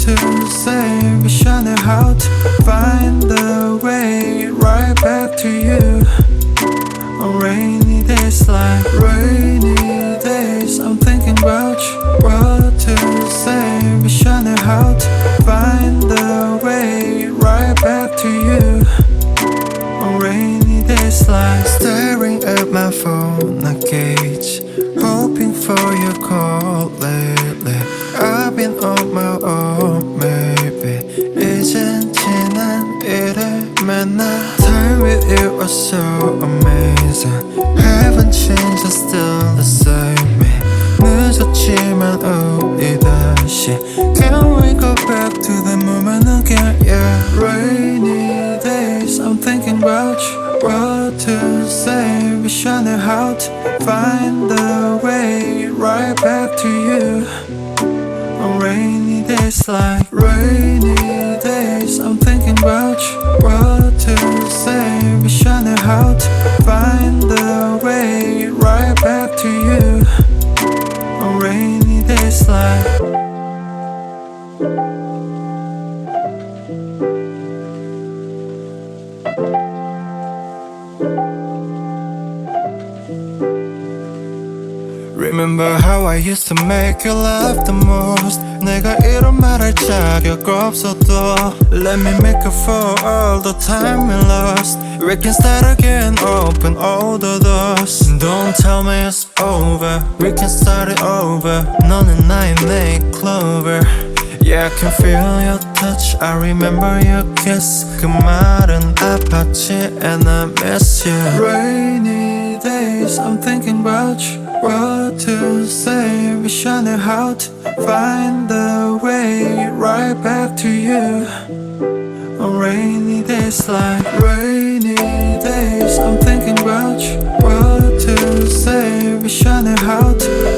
to say, wish I knew how to find the way right back to you. On rainy days like rainy days, I'm thinking about you. What to say, wish I knew how to find the way right back to you. On rainy days like staring at my phone, I gauge, hoping for your call lately. I've been on my own, maybe. Ijen, jinan, maennal. Time with you was so amazing. Haven't changed, I'm still the same. Neujeotjiman, 우리 다시. Can we go back to the moment again? Yeah, rainy days, I'm thinking about you. What to say, wish I knew how to find the way right back to you. On rainy days like rainy days, I'm thinking about you. What to say, wish I knew how to find the way right back to you. On rainy days like Remember how I used to make you laugh the most. 내가 이런 말할 자격 없어도 Let me make up for all the time we lost. We can start again, open all the doors. Don't tell me it's over, we can start it over. 너는 나의 nail clover. Yeah, I can feel your touch, I remember your kiss. 그 말은 아팠지 and I miss you. Rainy days, I'm thinking about you. What to say, wish I knew how to find the way right back to you. On rainy days like rainy days, I'm thinking about you. What to say, wish I knew how to